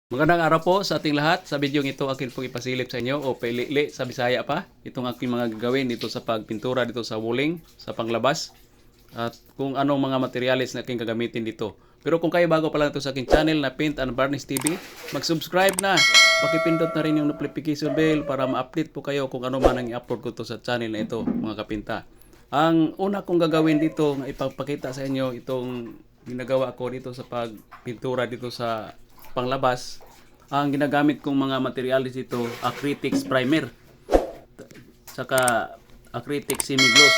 Magandang araw po sa ating lahat. Sa video ito akin pong ipasilip sa inyo o pailili sa Bisaya pa. Itong aking mga gagawin dito sa pagpintura dito sa walling, sa panglabas. At kung anong mga materials na aking gagamitin dito. Pero kung kayo bago pa lang ito sa aking channel na Paint and Varnish TV, mag-subscribe na. Pakipindot na rin yung notification bell para ma-update po kayo kung ano man ang i-upload ko to sa channel na ito, mga kapinta. Ang una kong gagawin dito, na ipapakita sa inyo itong ginagawa ko dito sa pagpintura dito sa panglabas. Ang ginagamit kong mga materials ito, acrylics primer, saka acrylic semi-gloss.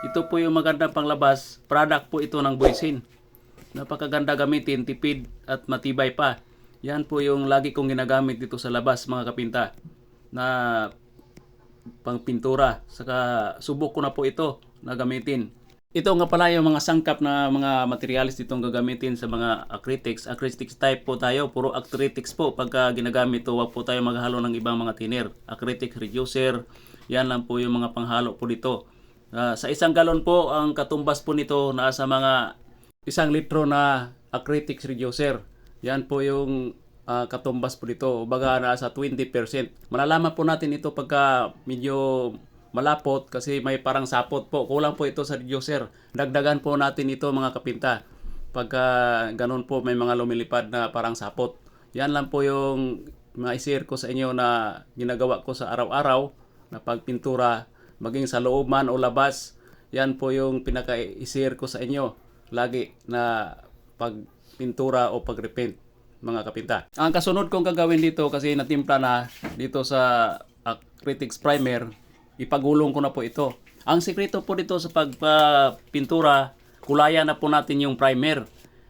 Ito po yung magandang panglabas. Product po ito ng Boysin. Napakaganda gamitin, tipid at matibay pa. Yan po yung lagi kong ginagamit dito sa labas, mga kapinta, na pangpintura. Saka subok ko na po ito na gamitin. Ito nga pala yung mga sangkap na mga materials ditong gagamitin sa mga acrylics. Acrylics type po tayo, puro acrylics po. Pagka ginagamit ito, wag po tayo maghalo ng ibang mga thinner. Acrylic reducer, yan lang po yung mga panghalo po dito. Sa isang galon po, ang katumbas po nito nasa mga 1 litro na acrylic reducer. Yan po yung katumbas po dito. Baga nasa 20%. Malalaman po natin ito pagka medyo malapot kasi may parang sapot po. Kulang po ito sa reducer. Dagdagan po natin ito, mga kapinta. Pagka ganun po may mga lumilipad na parang sapot. Yan lang po yung ma-share ko sa inyo na ginagawa ko sa araw-araw na pagpintura, maging sa loob man o labas. Yan po yung pinaka-share ko sa inyo lagi na pagpintura o pagrepaint, mga kapinta. Ang kasunod kong gagawin dito kasi natimpla na dito sa acrylics primer, ipagulong ko na po ito. Ang sekreto po dito sa pagpintura, kulayan na po natin yung primer.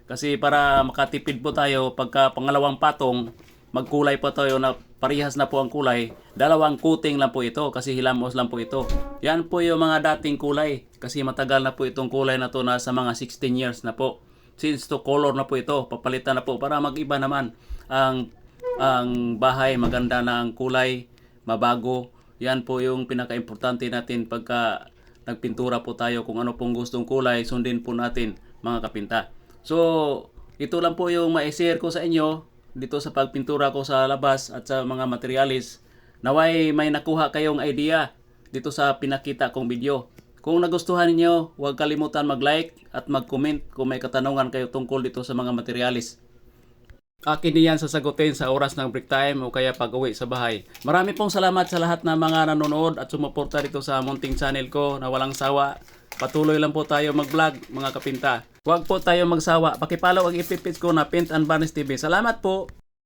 Kasi para makatipid po tayo, pagka pangalawang patong, magkulay po tayo na parehas na po ang kulay. Dalawang coating lang po ito kasi hilamos lang po ito. Yan po yung mga dating kulay. Kasi matagal na po itong kulay na to, nasa mga 16 years na po. Since to color na po ito, papalitan na po para mag-iba naman ang bahay, maganda na ang kulay, mabago. Yan po yung pinaka-importante natin pagka nagpintura po tayo. Kung ano pong gustong kulay, sundin po natin, mga kapinta. So, ito lang po yung ma-share ko sa inyo dito sa pagpintura ko sa labas at sa mga materialis. Naway may nakuha kayong idea dito sa pinakita kong video. Kung nagustuhan niyo, huwag kalimutan mag-like at mag-comment kung may katanungan kayo tungkol dito sa mga materialis. Akin niyan sasagutin sa oras ng break time o kaya pag-uwi sa bahay. Marami pong salamat sa lahat ng mga nanonood at sumuporta dito sa munting channel ko na walang sawa. Patuloy lang po tayo mag-vlog, mga kapinta. Huwag po tayo magsawa. Pakipollow ang ipipits ko na Paint and Varnish TV. Salamat po!